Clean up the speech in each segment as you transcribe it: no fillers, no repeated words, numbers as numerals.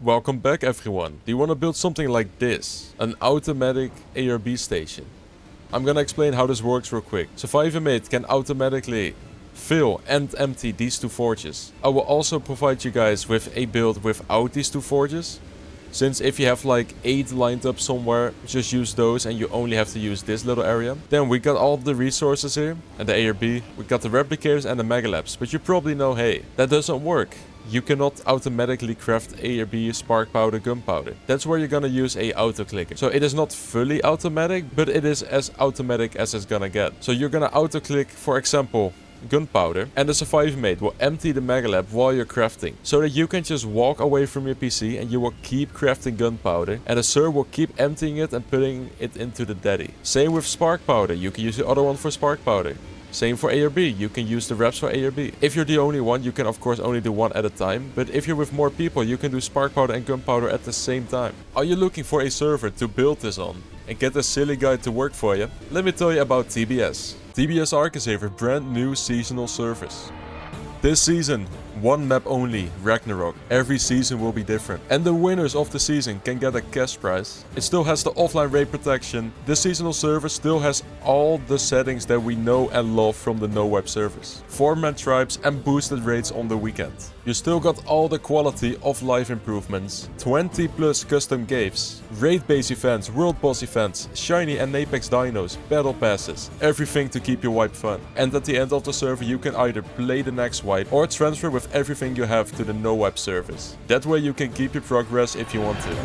Welcome back everyone. Do you want to build something like this? An automatic ARB station. I'm gonna explain how this works real quick. Survivor-Mate can automatically fill and empty these two forges. I will also provide you guys with a build without these two forges. Since if you have like 8 lined up somewhere, just use those and you only have to use this little area. Then we got all the resources here and the ARB. We got the replicators and the mega labs. But you probably know, hey, that doesn't work. You cannot automatically craft ARB, Sparkpowder, Gunpowder. That's where you're gonna use a auto clicker. So it is not fully automatic, but it is as automatic as it's gonna get. So you're gonna auto click, for example, Gunpowder, and the Survivor-Mate will empty the mega lab while you're crafting, so that you can just walk away from your PC and you will keep crafting Gunpowder, and the server will keep emptying it and putting it into the daddy. Same with Sparkpowder, you can use the other one for Sparkpowder. Same for ARB, you can use the reps for ARB. If you're the only one, you can of course only do one at a time, but if you're with more people, you can do Sparkpowder and Gunpowder at the same time. Are you looking for a server to build this on and get a silly guide to work for you? Let me tell you about TBS. TBS ARK is a brand new seasonal service. This season, one map only, Ragnarok. Every season will be different. And the winners of the season can get a cash prize. It still has the offline raid protection. The seasonal server still has all the settings that we know and love from the no-web service. 4-man tribes and boosted raids on the weekend. You still got all the quality of life improvements, 20 plus custom games, raid-based events, world boss events, shiny and apex dinos, battle passes, everything to keep your wipe fun. And at the end of the server you can either play the next wipe or transfer with everything you have to the no-web service. That way you can keep your progress if you want to.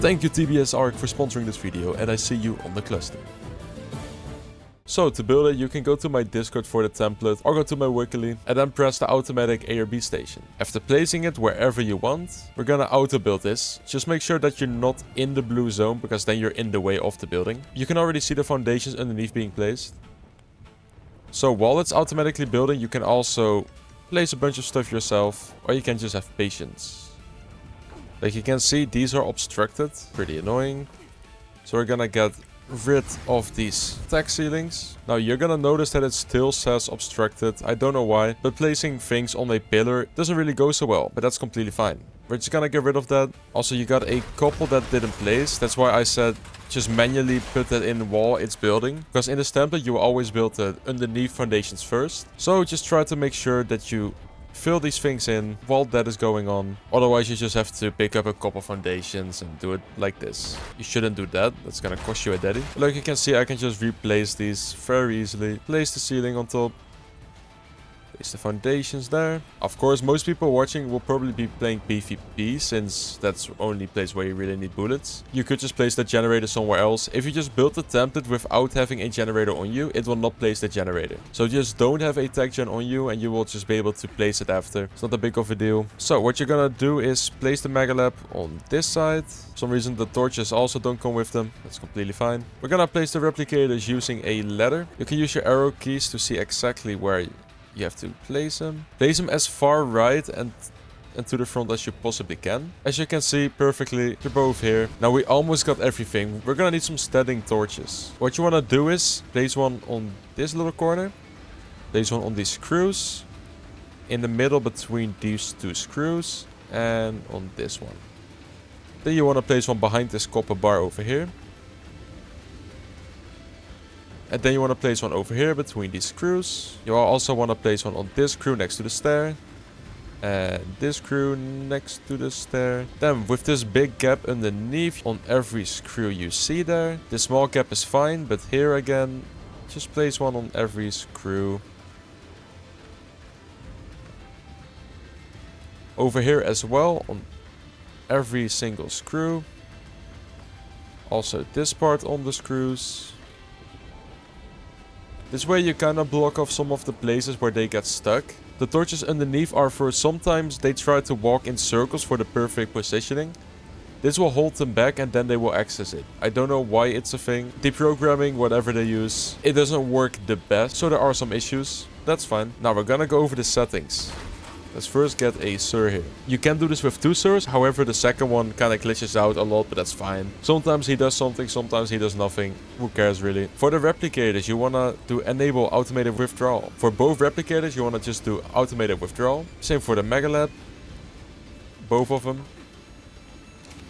Thank you TBS ARK for sponsoring this video, and I see you on the cluster. So to build it, you can go to my Discord for the template or go to my wiki and then press the automatic ARB station. After placing it wherever you want, we're gonna auto build this. Just make sure that you're not in the blue zone, because then you're in the way of the building. You can already see the foundations underneath being placed. So while it's automatically building, you can also place a bunch of stuff yourself, or you can just have patience. Like you can see, these are obstructed, pretty annoying. So we're gonna get rid of these tag ceilings. Now you're gonna notice that it still says obstructed. I don't know why, but placing things on a pillar doesn't really go so well, but that's completely fine. We're just gonna get rid of that. Also, you got a couple that didn't place. That's why I said just manually put that in while it's building, because in this template you will always build the underneath foundations first. So just try to make sure that you fill these things in while that is going on. Otherwise you just have to pick up a couple foundations and do it like this. You shouldn't do that. That's gonna cost you a daddy. But like you can see, I can just replace these very easily. Place the ceiling on top. Place the foundations there. Of course, most people watching will probably be playing PvP, since that's the only place where you really need bullets. You could just place the generator somewhere else. If you just build the template without having a generator on you, it will not place the generator. So just don't have a tag gen on you and you will just be able to place it after. It's not a big of a deal. So what you're gonna do is place the mega lab on this side. For some reason the torches also don't come with them. That's completely fine. We're gonna place the replicators using a ladder. You can use your arrow keys to see exactly where you have to place them. Place them as far right and to the front as you possibly can. As you can see perfectly, they're both here. Now we almost got everything. We're gonna need some standing torches. What you wanna do is place one on this little corner. Place one on these screws. In the middle between these two screws. And on this one. Then you wanna place one behind this copper bar over here. And then you want to place one over here between these screws. You also want to place one on this screw next to the stair. And this screw next to the stair. Then with this big gap underneath on every screw you see there. This small gap is fine, but here again, just place one on every screw. Over here as well on every single screw. Also this part on the screws. This way you kind of block off some of the places where they get stuck. The torches underneath are for sometimes they try to walk in circles for the perfect positioning. This will hold them back and then they will access it. I don't know why it's a thing. Deprogramming, whatever they use, it doesn't work the best. So there are some issues. That's fine. Now we're gonna go over the settings. Let's first get a Sir here. You can do this with 2 Sirs, however the second one kind of glitches out a lot, but that's fine. Sometimes he does something, sometimes he does nothing. Who cares really? For the replicators, you want to do enable automated withdrawal. For both replicators, you want to just do automated withdrawal. Same for the Megalab. Both of them.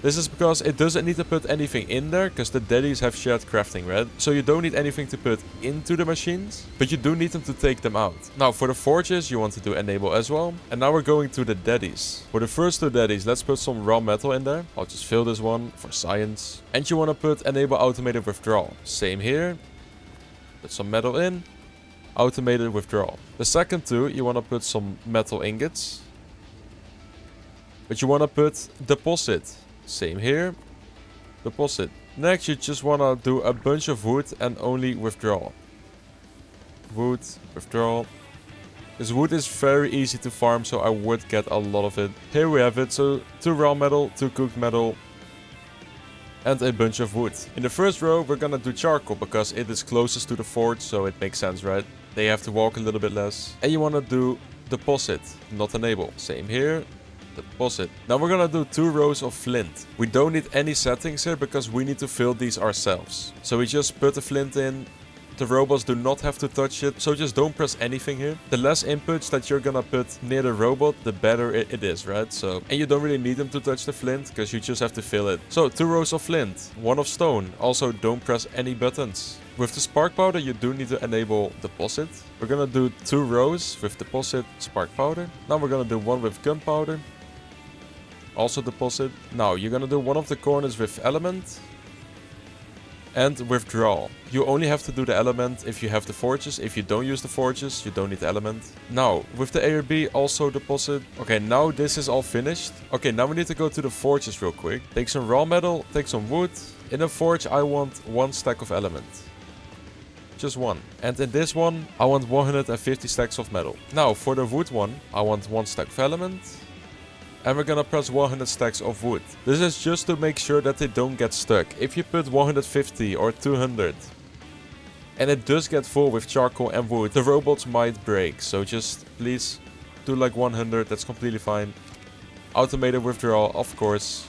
This is because it doesn't need to put anything in there, because the daddies have shared crafting, right? So you don't need anything to put into the machines, but you do need them to take them out. Now for the forges, you want to do enable as well. And now we're going to the daddies. For the first 2 daddies, let's put some raw metal in there. I'll just fill this one for science. And you want to put enable automated withdrawal. Same here. Put some metal in. Automated withdrawal. The second 2, you want to put some metal ingots. But you want to put deposit. Same here. Deposit. Next, you just want to do a bunch of wood and only withdraw. Wood, withdraw. This wood is very easy to farm, so I would get a lot of it. Here we have it. So 2 raw metal, 2 cooked metal, and a bunch of wood. In the first row, we're gonna do charcoal because it is closest to the forge, so it makes sense, right? They have to walk a little bit less. And you want to do deposit, not enable. Same here. Deposit. Now we're gonna do 2 rows of flint. We don't need any settings here because we need to fill these ourselves. So we just put the flint in. The robots do not have to touch it, so just don't press anything here. The less inputs that you're gonna put near the robot, the better it is, right? So, and you don't really need them to touch the flint because you just have to fill it. So 2 rows of flint, 1 of stone. Also don't press any buttons. With the Sparkpowder, you do need to enable deposit. We're gonna do 2 rows with deposit, Sparkpowder. Now we're gonna do 1 with Gunpowder. Also deposit. Now you're gonna do 1 of the corners with element and withdrawal. You only have to do the element if you have the forges. If you don't use the forges, you don't need the element. Now with the ARB, also deposit. Okay, now this is all finished. Okay, now we need to go to the forges real quick. Take some raw metal, take some wood. In a forge, I want 1 stack of element. Just 1. And in this one, I want 150 stacks of metal. Now for the wood one, I want 1 stack of element. And we're gonna press 100 stacks of wood. This is just to make sure that they don't get stuck. If you put 150 or 200 and it does get full with charcoal and wood, the robots might break. So just please do like 100, that's completely fine. Automated withdrawal, of course.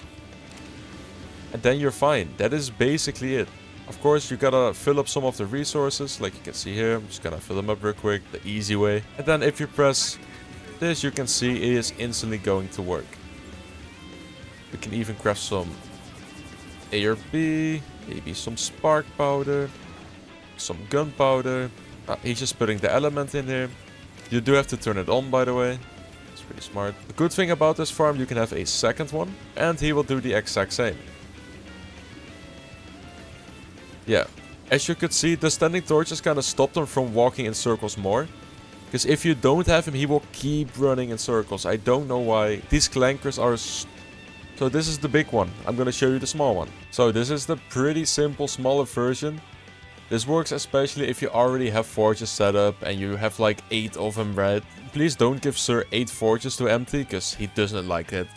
And then you're fine. That is basically it. Of course, you gotta fill up some of the resources, like you can see here. I'm just gonna fill them up real quick, the easy way. And then if you press this, you can see it is instantly going to work. We can even craft some ARB, maybe some Sparkpowder, some Gunpowder. He's just putting the element in here. You do have to turn it on, by the way. It's pretty smart. The good thing about this farm, you can have a second one, and he will do the exact same. Yeah, as you could see, the standing torches kind of stopped him from walking in circles more. Because if you don't have him, he will keep running in circles. I don't know why. These clankers are... So this is the big one. I'm going to show you the small one. So this is the pretty simple, smaller version. This works especially if you already have forges set up and you have like 8 of them, right? Please don't give Sir 8 forges to empty, because he doesn't like it.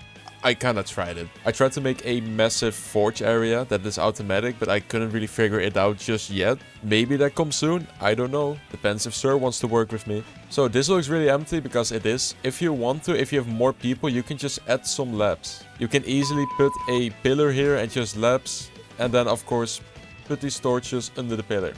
I kind of tried it. I tried to make a massive forge area that is automatic, but I couldn't really figure it out just yet. Maybe that comes soon, I don't know. Depends if Sir wants to work with me. So this looks really empty because it is. If you want to, if you have more people, you can just add some labs. You can easily put a pillar here and just labs. And then of course, put these torches under the pillar.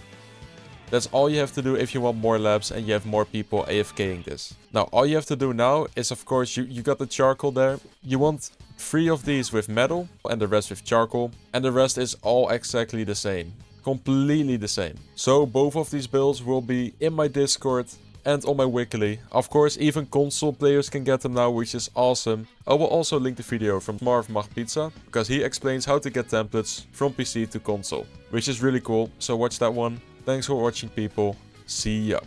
That's all you have to do if you want more labs and you have more people AFKing this. Now, all you have to do now is, of course, you got the charcoal there. You want 3 of these with metal and the rest with charcoal. And the rest is all exactly the same. Completely the same. So both of these builds will be in my Discord and on my Wikily. Of course, even console players can get them now, which is awesome. I will also link the video from Marv Mag Pizza, because he explains how to get templates from PC to console, which is really cool. So watch that one. Thanks for watching, people. See ya.